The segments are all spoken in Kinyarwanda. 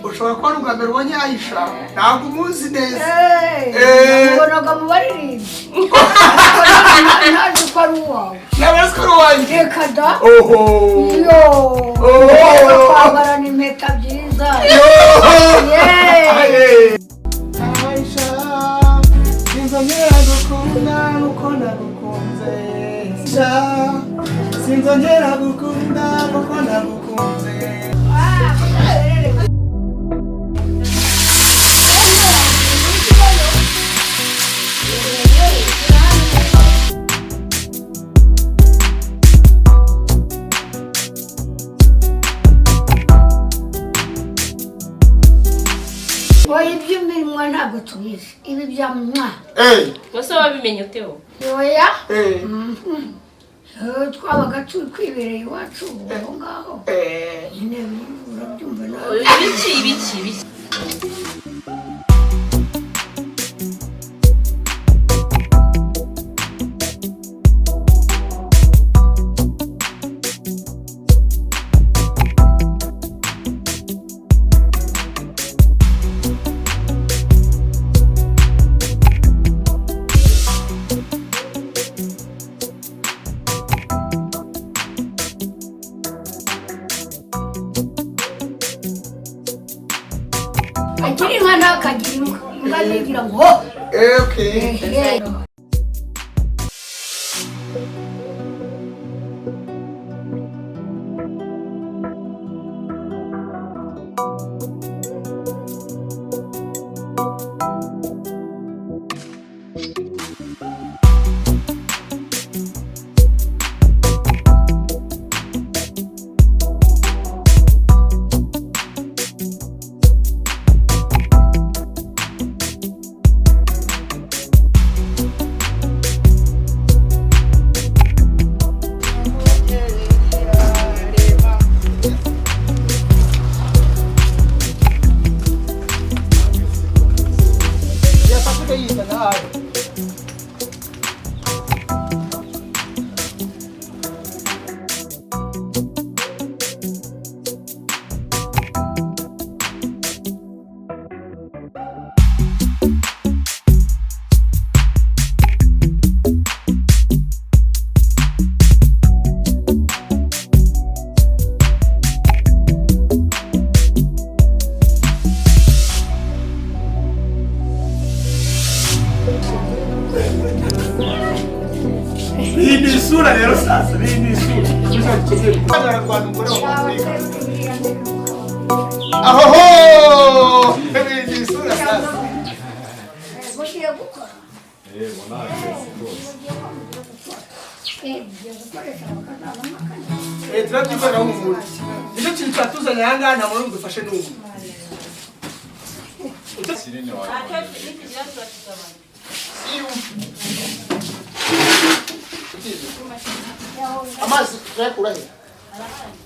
ushobora kuba ubwa mbere ubonye Aisha ntabwo umuzi neza ubonaga mu baririmbyi ntazi ko ari uwawe nabazi ko ari uwanjye reka da twabarana impeta byiza Aisha sinzongera gukunda nuko nagukunze sinzongera gukunda nuko nagukunze oya iby'iminwa ntabwo tubizi ibi bya mwa wese wabimenye uteho oya twabaga turi kwibereye iwacu aho ngaho nyine urabyumva nawe ibiki akiri inka ntakagira imbwa zigira ngo Ini sura rero sasa ini sura Abanyarwanda umugore wa Afurika ahoho ini sura sasa mugiye gukora turabyikora nk'umuntu nicyo kintu cyatuzanye aha ngaha nta muntu ngufashe n'ubu amazi turayakura he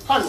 hano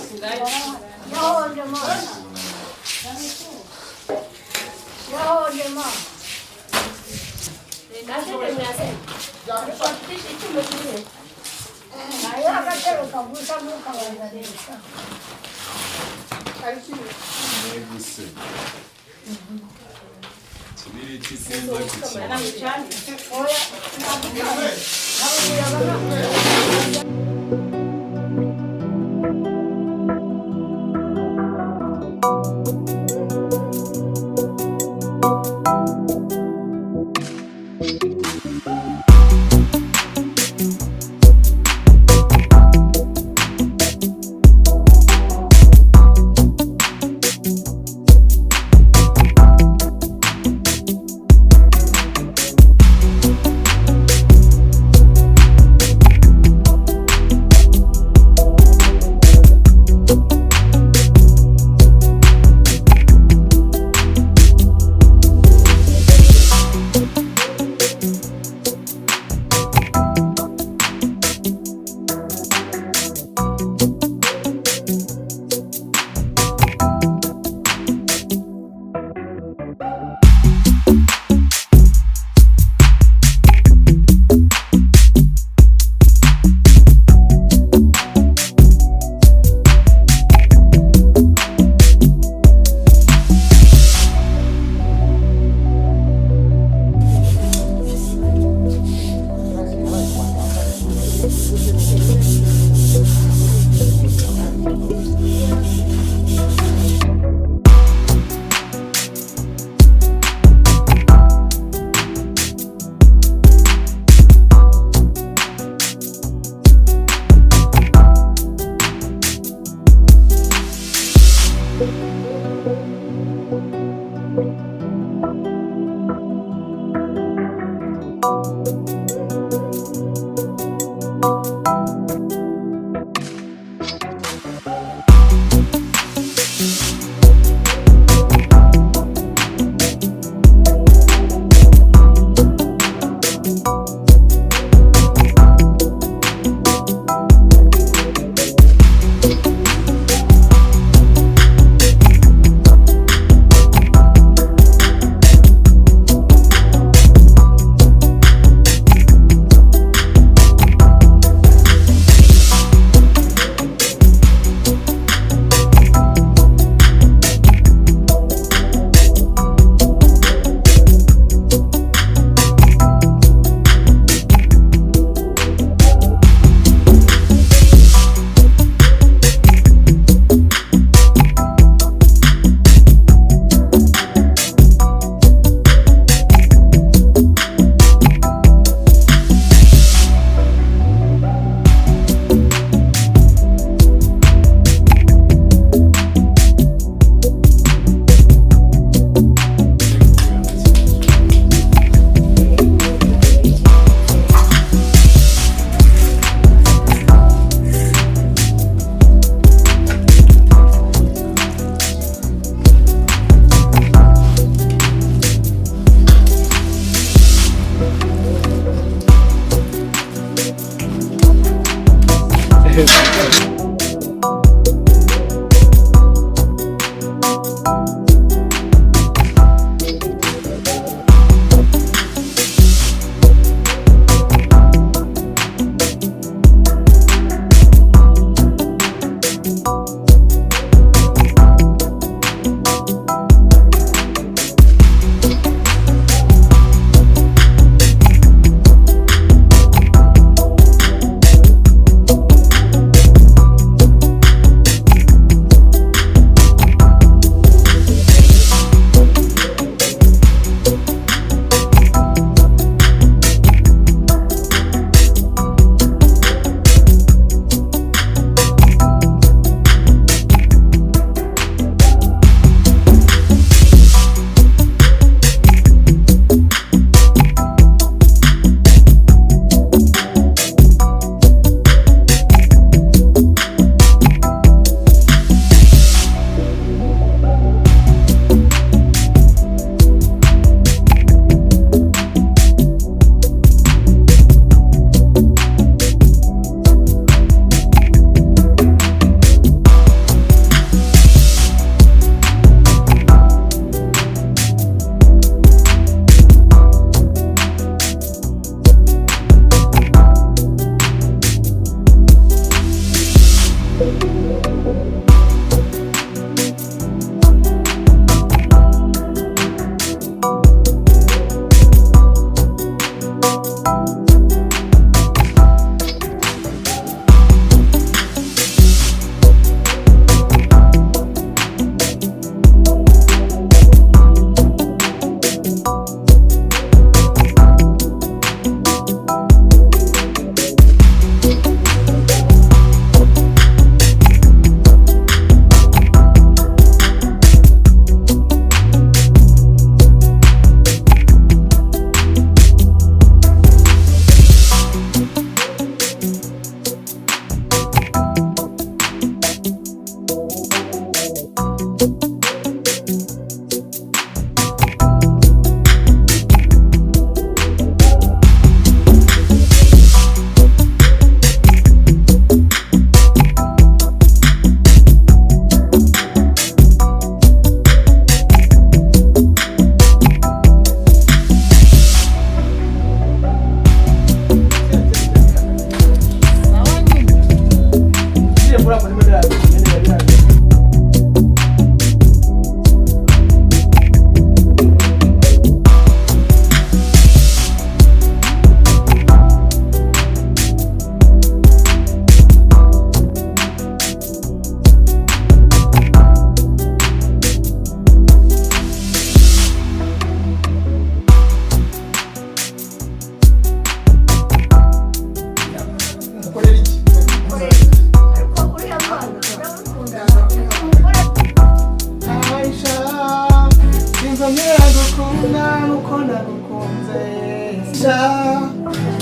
sinzongera gukunda nuko nagukunze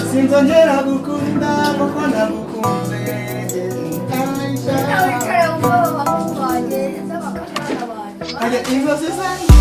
sinzongera gukunda nuko nagukunze Aja inzozi zanjye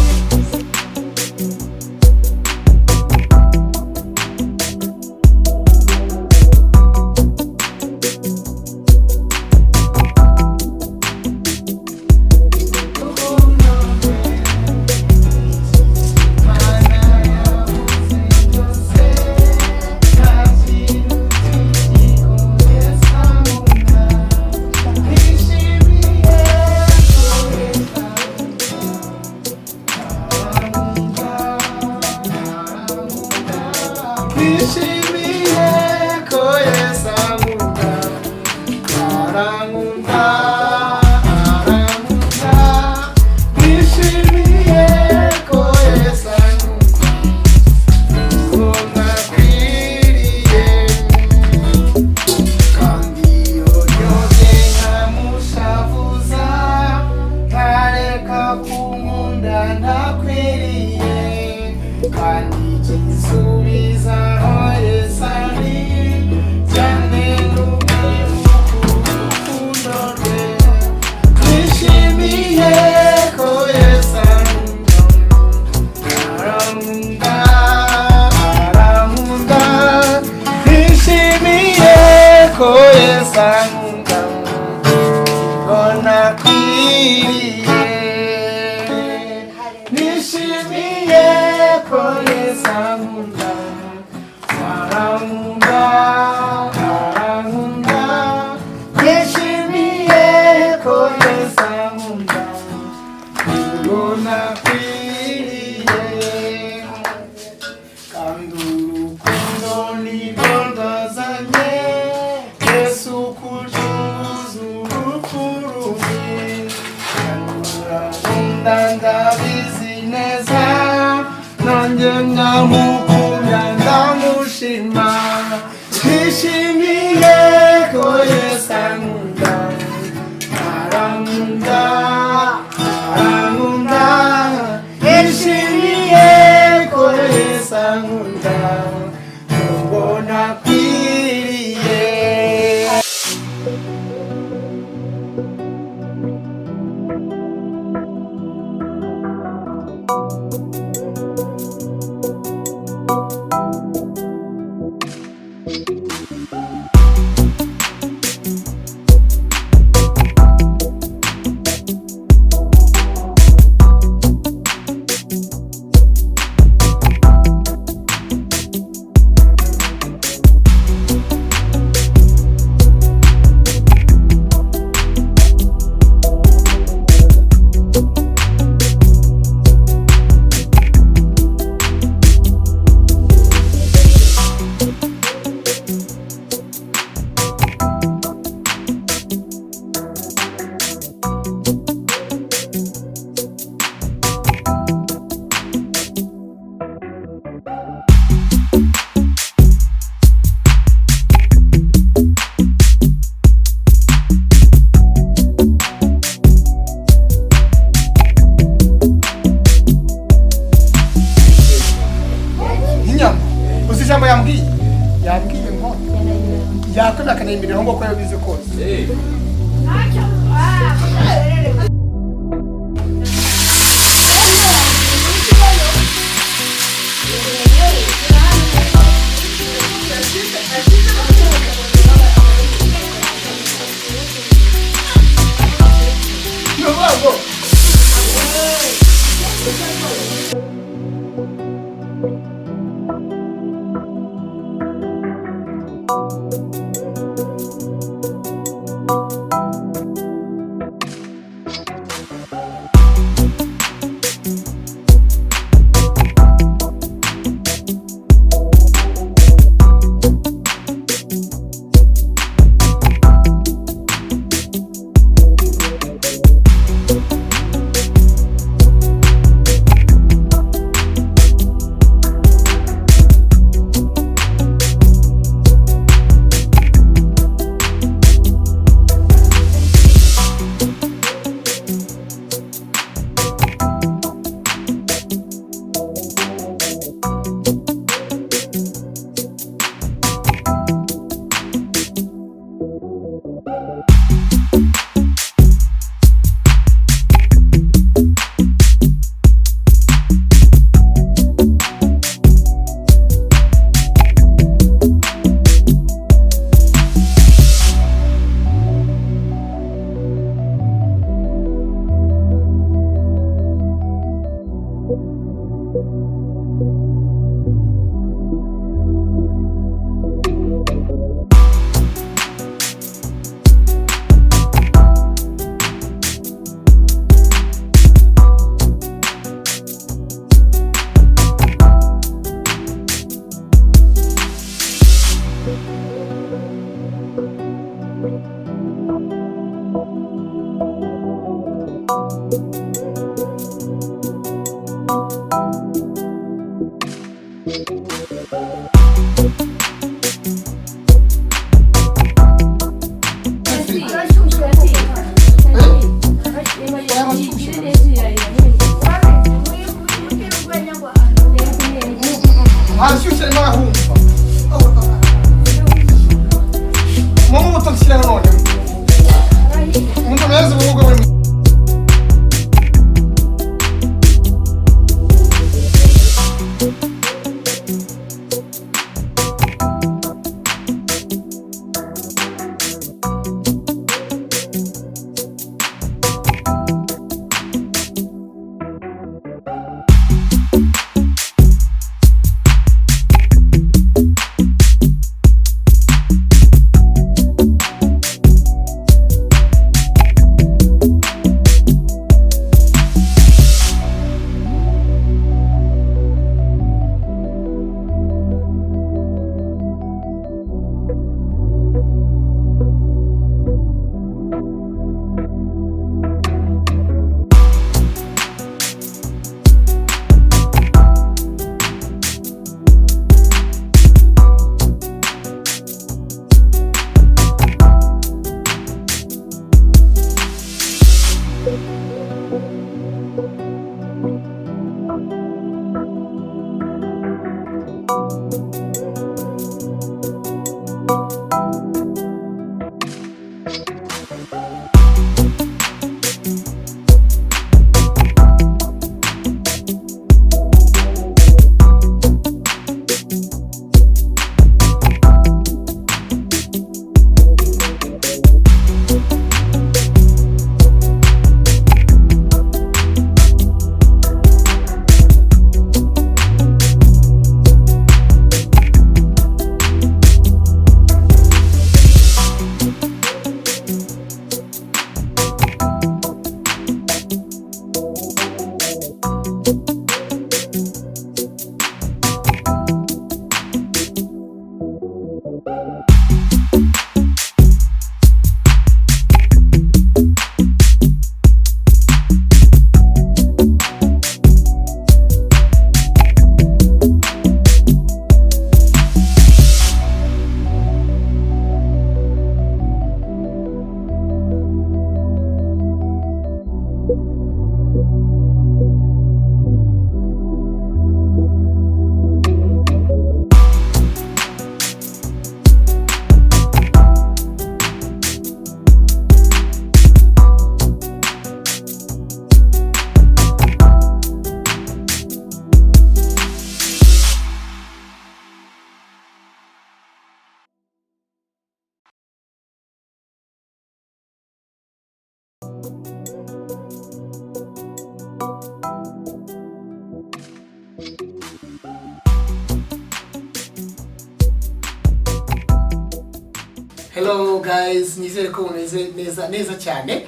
Hello guys, nizere ko mumeze neza cyane.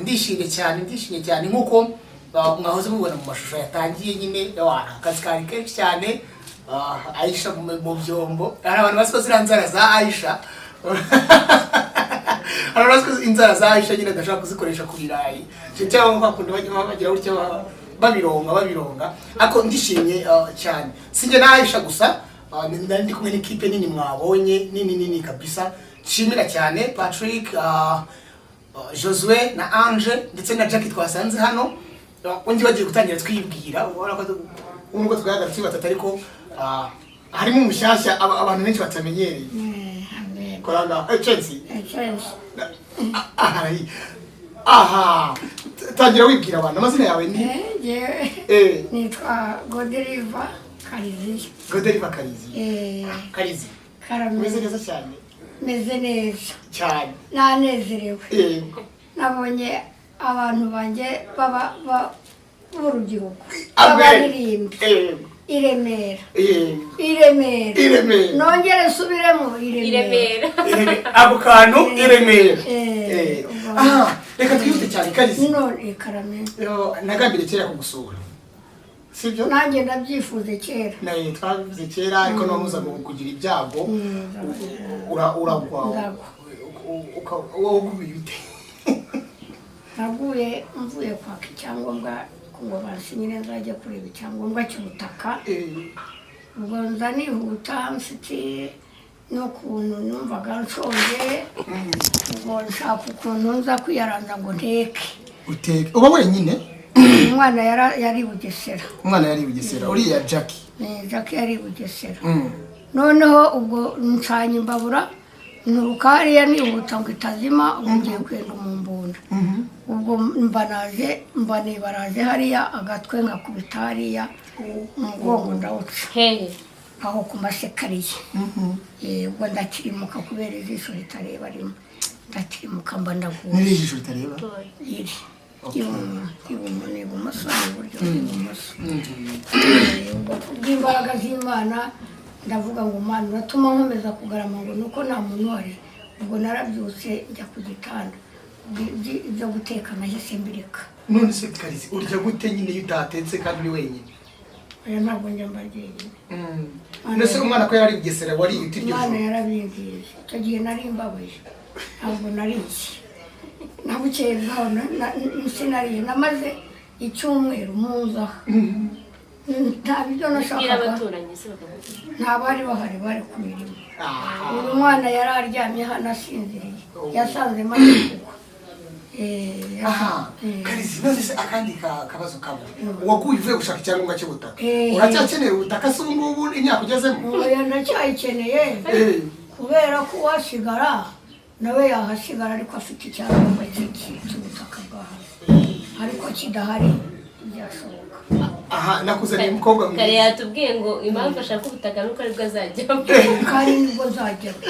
Ndishimye cyane nkuko mwahoze mubona mu mashusho yatangiye nyine akazi kari kenshi cyane. Aisha mu byombo. Hari abantu basiko ziranzara za Aisha. Hari basiko inzara za Aisha nyine ndashaka kuzikoresha ku birayi. Cyangwa nko kundi bagira utyo babironga. Ako ndishimye cyane. Singe na Aisha gusa. Ndi kumwe n'ikipe nini mwabonye nini kabisa. Nshimira cyane Patrick, Josue na Ange ndetse na Jackie twasanze hano. Undi bagiye gutangira twibwira ubona ko ubwo twagarutse batatu ariko harimo umushyashya abantu benshi batamenyereye. Koranga Chelsea. Aha. Tangira wibwira abantu amazina yawe ni nitwa Godeliva KARIZIYA. Godeliva KARIZIYA. KARIZIYA. Meze neza cyane. Meze neza cyane. Nanezerewe. Nabonye abantu banjye baba b'urubyiruko. Abaririmbi. Iremera. Nongere subiremo Iremera. Abo kantu Iremera. Reka twihute cyane KARIZIYA. None karame. Nagambire kera kugusura. Sibyo? Nanjye ndabyifuze kera. Naye twabivuze kera ariko no muza kugira ibyago. Uragwa. Wowe kubite. Naguye mvuye kwaka icyangombwa ngo bansinyire nzajya kureba icyangombwa cy'ubutaka. Ubwo nza nihuta mfite no kuntu numvaga nshonje. Ubwo nshaka ukuntu nza kwiyaranza ngo nteke. Uteke. Uba wenyine? Umwana yari Bugesera. Umwana yari Bugesera. Uriya Jackie. Jackie yari Bugesera. Noneho ubwo ncanye imbabura nuruka hariya nihuta ngo itazima ugiye kwenda umumbunda. Ubwo mbanibaraje hariya agatwe ngakubita hariya umugongo ndawuca. Aho ku masekariye. Ubwo ndakirimuka kubera ijisho ritareba rimwe. Ndakirimuka mba ndaguye. Ni ijisho ritareba? Iri. Ibumoso n'uburyo ibumoso. Ubwo kubw'imbaraga z'Imana ndavuga ngo Mana uratuma nkomeza kugarama ngo nuko nta muntu wari. Ubwo narabyutse njya ku gitanda. Ibyo guteka nahise mbireka. None se KARIZIYA urya gute nyine yutatetse kandi uri wenyine? Oya ntabwo njya mbagiye. Nese umwana ko yari Bugesera wari utiryo. Umwana yarabingiye. Icyo gihe nari mbabaye. Ntabwo nariye. Nabukeye naho sinariye namaze icyumweru muza. Nta biryo nashakaga. Nta bari bahari bari ku mirimo. Uyu mwana yari aryamye hano asinziriye. Yasanze maze kugwa. KARIZIYA none se akandi kabazo kabo. Waguye uvuye gushaka icyangombwa cy'ubutaka. Uracyakeneye ubutaka se ubu ngubu imyaka ugezemo? Oya ndacyayikeneye. Kubera ko wasigara nawe yahasigara ariko afite icyangombwa cy'ubutaka bwawe. Ariko kidahari byashoboka. Nakuzaniye umukobwa mwiza. Kare yatubwiye ngo impamvu ashaka ubutaka nuko aribwo azajyamo. Kandi nibwo azajyamo.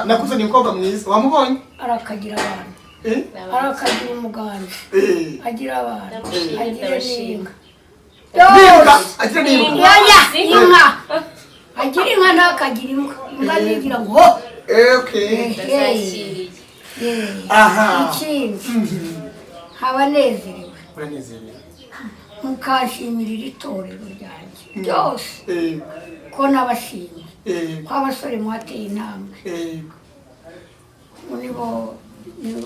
Nakuzaniye umukobwa mwiza. Wamubonye? Arakagira abantu. Arakagira umuganda. Agira abantu. Agira n'inka. Agira n'inka. Inka. Agira inka n'akagira imbwa. Imbwa nigira ngo ikindi haba nezerewe. Uranezerewe. mukashimirira itorero ryanjye ryose ko nabashimye ko abasore mwateye intambwe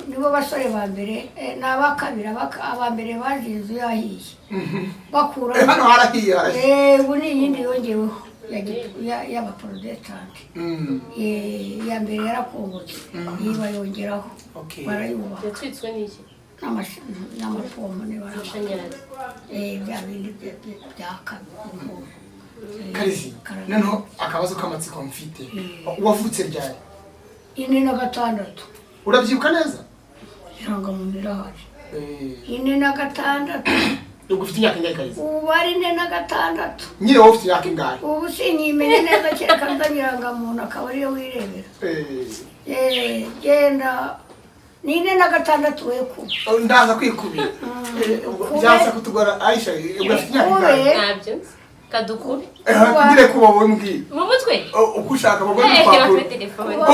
nibo basore ba mbere n'aba kabiri aba mbere baje inzu yahiye bakura hano harahiye ubu ni iyindi yongeweho y'abaprotestanti iya mbere yarakungutse yiba yongeraho barayubaha yatwitswe n'iki n'amafomo amashanyarazi bya bindi bya kabiri Karizi noneho akabazo k'amatsiko mfite wavutse ryari 46 urabyibuka neza irangamuntu irahari 46 ubwo ufite imyaka ingahe Karizi ubu ari 46 nyine wowe ufite imyaka ingahe ubu sinyimenye neza kereka ndanyirangamuntu akaba ariyo wirebera genda ni 46 we ku ndaza kwikubira byasa kutugora Aisha ubwo ufite imyaka ingahe ntabyo kadukuri ngire kuba wowe mbwira mu mutwe uko ushaka bagomba kwakura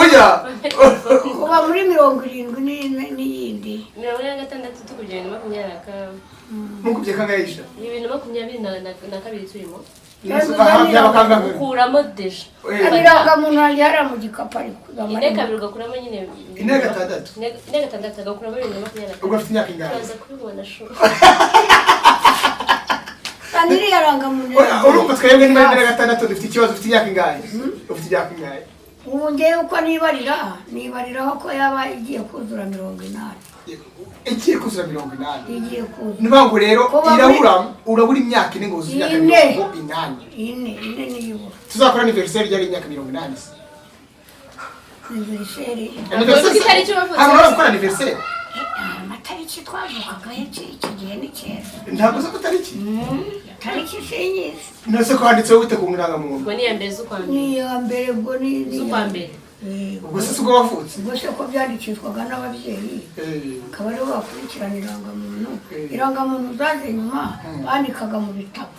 oya kuba muri 70 n'iyindi 46 tukugenda 20 mukubye kangahe Aisha 2022 turimo kuramo deje irangamuntu yanjye hari mu gikapu ariko kabiri ugakuramo nyine 6 agakuramo 2022 ubwo ufite imyaka ingahe uraza kubibona sho Kaniri yarangamuntu urumva twebwe niba 46 dufite ikibazo ufite imyaka ingahe ufite imyaka ingahe ubu ngewe uko nibariraho ko yaba igiye kuzura 80 igiye kuzura 80 igiye kuzura nibango rero urabura imyaka ine ngo uzuye imyaka 8 niyo tuzakora anniversaire yari imyaka 80 anniversaire amatariki twavukaga iki gihe ni kera ntabwo zo kutariki tariki sinyizi nose ko handitseho wite ku ndangamuntu ubwo ni ya mbere z'ukwambere ni ya mbere ubwo ni z'ukwambere ubwo se ubwo wavutse ubwo se ko byandikishwaga n'ababyeyi akaba aribo bakurikirana irangamuntu zaje nyuma bandikaga mu bitabo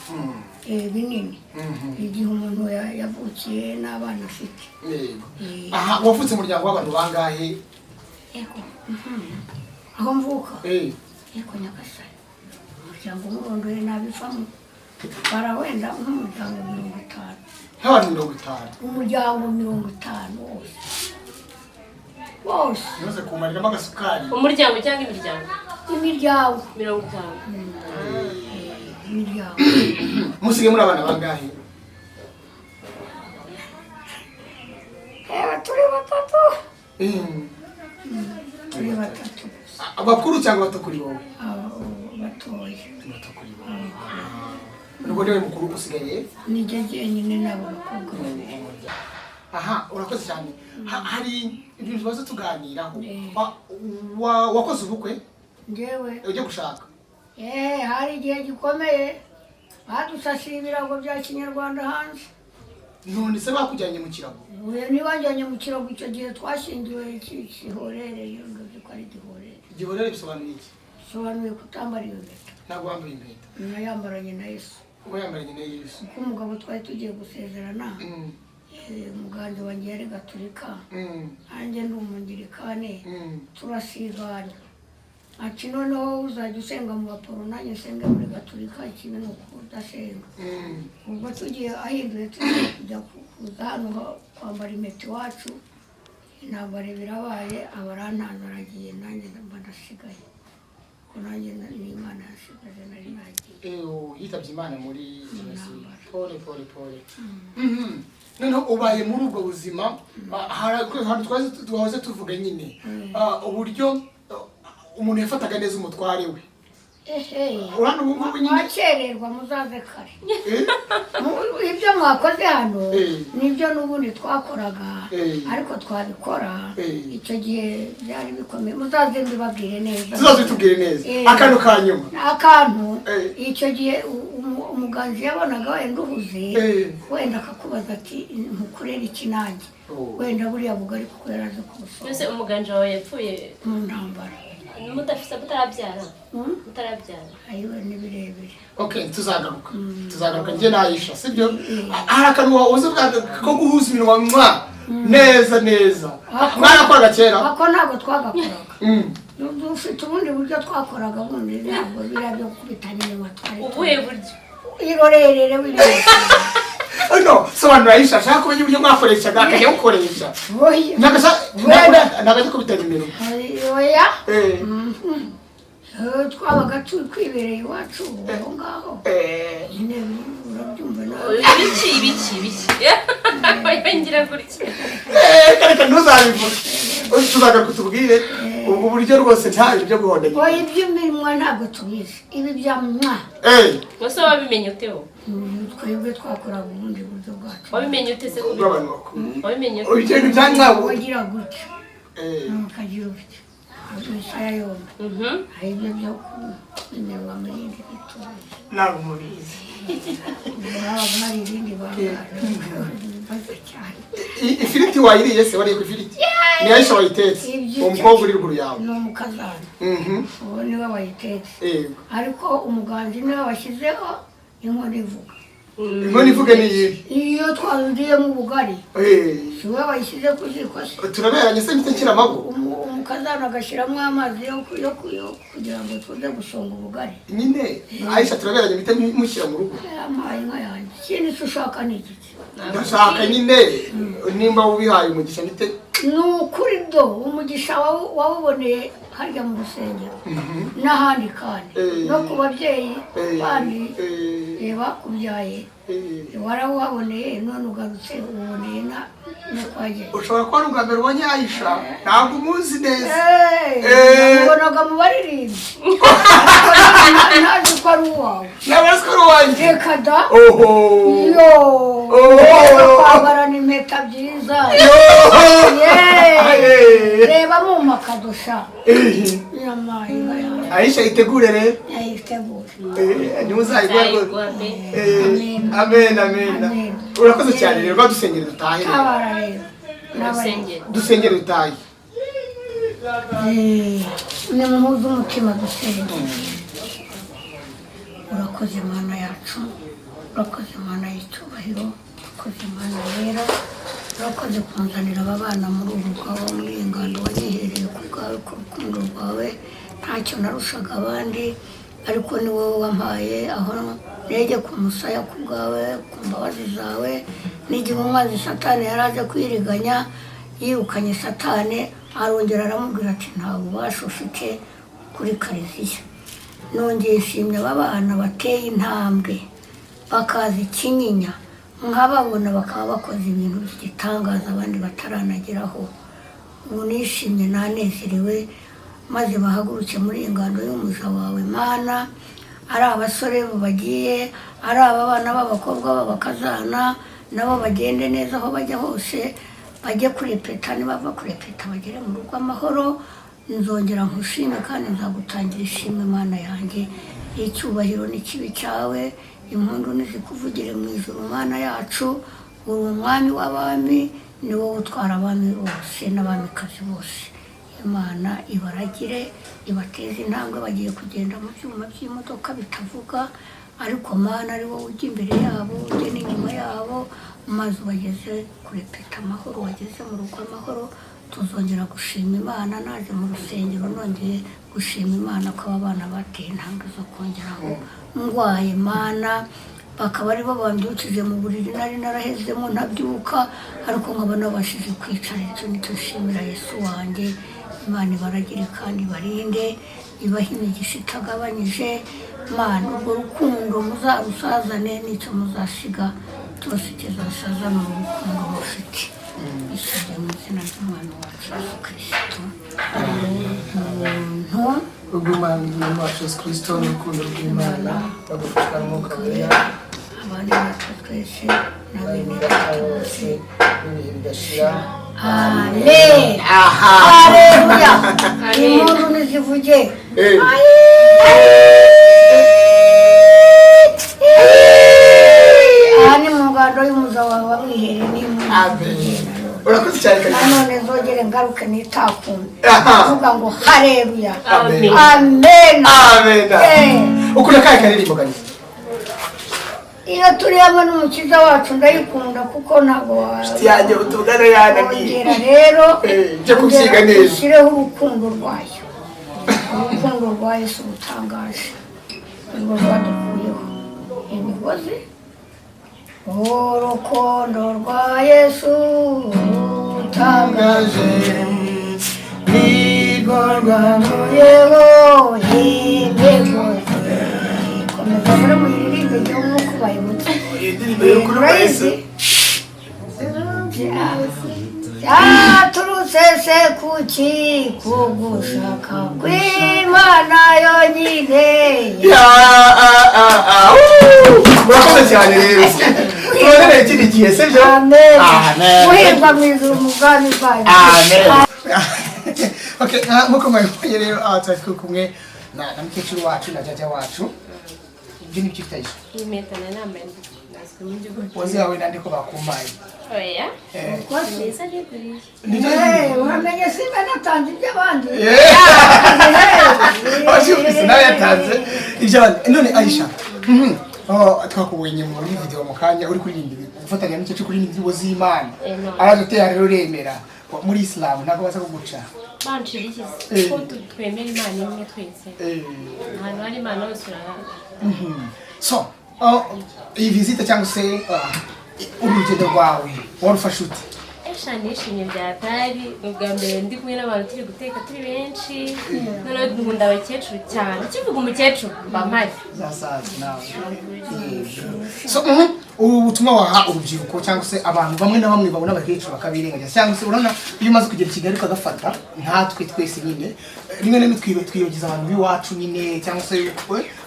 binini igihe umuntu yavukiye n'abana afite aha wavutse mu muryango w'abantu bangahe aho mvuka yego Nyagasani umuryango umurondore nabivamo barawenda nk'umuryango 50 nk'abantu 50 umuryango 50 wose yose kumariramo agasukari umuryango cyangwa imiryango 50 imiryango musige muri abana bangahe turi batatu abakuru cyangwa bato kuri wowe batoya bato kuri wowe nubwo niwe mukuru usigaye nijye jyenyine n'abo bakobwa aha urakoze cyane hari ibintu bazo tuganiraho wakoze ubukwe njyewe ujye gushaka hari igihe gikomeye badusasiye ibirago bya kinyarwanda hanze none se bakujyanye mu kirago ntibajyanye mu kirago icyo gihe twashingiwe igihorere yunguze ko ari igihorere igihorere bisobanuye iki bisobanuye kutambara iyo mpeta ntabwo wambaye impeta nayambaranye na Yesu uba yambaranye na Yesu kuko umugabo twari tugiye gusezerana umuganzi wanjye yari gaturika nanjye ndi umungirikane turasiganya ati noneho uzajya usenga mu baporo nanjye nsenge muri gaturika ikibi ni ukudasenga ubwo tugiye ahinduye tugiye kujya kuza hano kwambara impeta iwacu intambara birabaye abarantandaragiye nanjye mba ndasigaye ko nanjye n'Imana yasigaje nari nagiye yitabye Imana muri pole noneho ubaye muri ubwo buzima hari twahoze tuvuga nyine uburyo umuntu yafataga neza umutware we urano ubu ngubu nyine mwakererwa muzaze kare ibyo mwakoze hano nibyo n'ubundi twakoraga ariko twabikora icyo gihe byari bikomeye muzaze mbibabwire neza tuzaze tubwire neza akantu ka nyuma icyo gihe umuganzi yabonaga wenda uhuze wenda akakubaza ati ntukurere iki nanjye wenda buriya bugari kuko yaraje kubusoma mbese umuganje wawe yapfuye mu ntambara mudafite mutarabyara ayiwe ni birebire tuzagaruka njye na Aisha sibyo hari akantu wahoze ko guhuza iminwa neza mwarakoraga kera ako ntabwo twagakoraga dufite ubundi buryo twakoraga bundi ntabwo biriya byo gukubitana iminwa twari ubuhe buryo irorerere wirese no sobanura Aisha ashaka kumenya uburyo mwakoreshaga akajya gukoresha oya ntabwo kubitana iminwa oya twabaga twibereye iwacu aho ngaho nyine urabyumva nawe ibiki ngira gutya reka ntuzabivuge tuzagaruka tubwire ubwo buryo rwose nta bintu byo guhondanya oya iby'iminwa ntabwo tubizi ibi bya mwa wese wabimenye uteho twebwe twakoraga ubundi buryo bwacu wabimenye ute se wabimenye ute ibintu bya mwabu wagira gutya ukagira gutya imisaya yombi hari ibyo byo kumenyerwa muri indi bituye ntabwo mubizi habaga hari irindi banga cyane ifiriti wayiriye se wariye ku ifiriti ni Aisha wayitetse umukobwa uri ruguru yawe ni umukazana uwo niwe wayitetse ariko umuganzi niwe washyizeho inkono ivuga inkono ivuga ni iyi iyo twazudiyemo ubugari si we wayishyize ku ziko se turaberanye se mpite nshyira amaguru umukazana agashyiramo amazi yo kugira ngo tuze gusonga ubugari nyine Aisha turaberanye mpite mushyira mu rugo amaye inka yanjye ikindi se ushaka ni igiki ndashaka nyine nimba ubihaye umugisha mpite ni ukuri do umugisha wawuboneye harya mu rusengero n'ahandi kandi no ku babyeyi bandi bakubyaye warawuhaboneye none ugarutse uboneye no kwagera ushobora kuba ari ubwa mbere ubonye Aisha ntabwo umuzi neza ubonaga mu baririmbyi ntazi ko ari uwawe nabazi ko ari uwanjye reka da kwambarana impeta byiza reba mu makadusha Aisha yitegure rero yayitegure niwe uzayigwa amen urakoze cyane rero badusengere dutahe kabara rero dusengere dutahe ni muhuze umutima dusengere urakoze Mana yacu urakoze Mana y'icyubahiro urakoze Mana yera urakoze kunzanira aba bana muri ubu bwawe muri iyi ngando wagihereye ku bwawe ku rukundo rwawe ntacyo narushaga abandi ariko ni wowe wampaye aho rege ku musaya ku bwawe ku mbabazi zawe n'igihe umwanzi satani yari aje kwiriganya yirukanye satani arongera aramubwira ati nta bubasha ufite kuri kariziya nongeye nshimye aba bana bateye intambwe bakaza ikinyinya nkababona bakaba bakoze ibintu by'igitangaza abandi bataranageraho ubu nishimye nanezerewe maze bahaguruke muri iyi ngando y'umuja wawe Mana ari abasore bagiye ari aba bana b'abakobwa b'abakazana nabo bagende neza aho bajya hose bajye kurepeta nibava kurepeta bagere mu rugo amahoro nzongera nkushime kandi nzagutangira ishimwe Mana yanjye icyubahiro n'ikibi cyawe impundu nizikuvugire mu ijuru Mana yacu uri umwami w'abami ni wowe utwara abami bose n'abamikazi bose Imana ibaragire ibateze intambwe bagiye kugenda mu byuma by'imodoka bitavuga ariko Mana ari wowe ujya imbere yabo ujya n'inyuma yabo maze ubageze kurepeta amahoro wageze mu rugo amahoro tuzongera gushima Imana naje mu rusengero nongeye gushima Imana ko aba bana bateye intambwe zo kongeraho ndwaye Mana bakaba aribo bambyukije mu buriri nari narahezemo ntabyuka ariko nkaba nabashije kwicara icyo nicyo nshimira Yesu wanjye Imana ibaragire kandi barinde ibahe imigisha itagabanyije Mana urwo rukundo muzarusazane n'icyo muzasiga cyose kizasazana urukundo mufite isabye mu izina ry'umwana wacu Yesu Kristo ubw'Imana wacu Yesu Kristo n'urukundo rw'Imana bagufashwa n'umwuka wera abandi bacu twese n'abene bose n'ibihe bidashira amen haleluya impundu nizivuge aha ni mu ngando y'umuja wawe wamwihereye n'impundu urakoze cyane kandi nanone nzogere ngaruke nitakunde uvuga ngo haleluya amen amen ukunda kahe karirimbo gani iyo turi hamwe n'umukiza wacu ndayikunda kuko ntabwo yanjye utugana yananiye rero byo kubyiga neza ushyireho urukundo rwayo urukundo rwa Yesu rutangaje nirwo rwadukuyeho imigozi. Urukundo rwa Yesu rutangaje nirwo rwadukuyeho imigozi. Komeza muri muyiririmbe igihe umwuka ubaye muto. Urayizi? Yaturutse se kuki kugushaka kw'Imana yonyine. Murakoze cyane rero. Tubonere ikindi gihe sibyo? Amen. Muhirwa mu ijuru mu bwami bwayo. Amen. Okay, muko mwabonye rero turi kumwe na mukecuru wacu na jaja wacu. Ibyo ni byitayisha. Imetana nambaye nazwe mu gihugu. Wazi yawe ndandiko bakumaye. Oya. Kwasi Neza niguriye. uramenye simba natanze iby'abandi. Ashubise nawe yatanze iby'abandi. None Aisha. Twakubonye muri video mu kanya uri kuririmba gufatanya n'icyo kuririmba indirimbo z'Imana. Aradutera rero remera muri Islam ntabwo baza kuguca. Banshirikiza ko twemera Imana imwe twese. Ahantu hari Imana hose urahaza. So, iyi visite cyangwa se urugendo rwawe warufashe ute? Esha nishimye byatari ubwa mbere ndi kumwe n'abantu turi guteka turi benshi. Noneho nkunda abakecuru cyane. Kivuga umukecuru bampari. Zasaza nawe. So, ubu butumwa waha urubyiruko cyangwa se abantu bamwe na bamwe babona abakecuru bakabirengagiza cyangwa se urabona iyo umaze kugera Kigali ukagafata nkatwe twese nyine rimwe na rimwe twiyogiza abantu b'iwacu nyine cyangwa se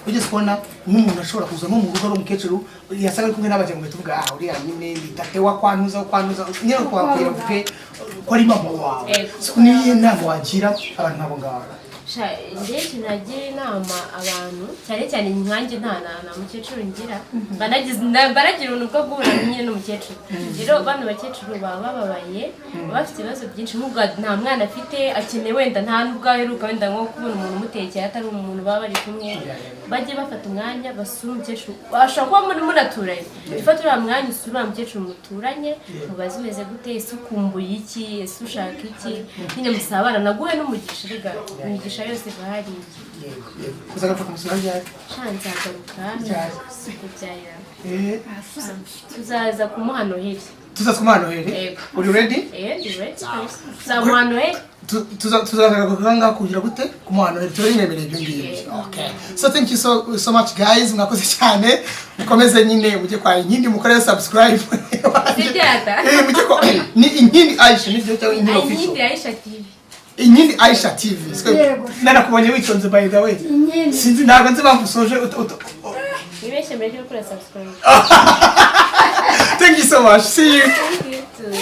ugeze kubona nk'umuntu ashobora kuza no mu rugo ari umukecuru yasaga ari kumwe n'abajyango tuvuga uriya nyine bidatewa kwantuza nyine kwakwira vuge ko ari mama wawe. So niyo nama wagira abantu nk'abo ngabo? Ndetse nagira inama abantu cyane cyane nkanjye nta mukecuru ngira baragira ubuntu bwo guhura nyine n'umukecuru. Rero bano bakecuru baba bababaye bafite ibibazo byinshi nk'ubwo nta mwana afite akeneye wenda nta n'ubwo aheruka wenda nko kubona umuntu umutekeye atari umuntu baba bari kumwe bajye bafata umwanya basura umukecuru. Bashobora kuba munaturanye ifata uriya mwanya usura uriya mukecuru muturanye mubaze umeze gute, ese ukumbuye iki, ese ushaka iki, nyine musabana naguhe n'umugisha riga imigisha yose bahari. Uzagaruka kumusura ryari? Nzagaruka kubyarira. Tuzaza kumuha Noheli. Tuzaza kumuha Noheli? Uri ready? Ndi ready. Tuzamuha Noheli. Tuzagaruka kugira gute kumuha Noheli turemereye ibyo ngibyo. Okay. So thank you so much guys. Mwakoze cyane. Mukomeze nyine mujye kwa Inkindi mukore subscribe. Sidyata. Mujye kwa ni Inkindi Aisha nibyo cyangwa Inkindi official. Inkindi Aisha TV. Inkindi Aisha TV. Narakubonye witonze by the way. Sinzi ntabwo nzi bamusoje Nibeshe mbere yo gukora subscribe. Thank you so much. See you. Thank you too.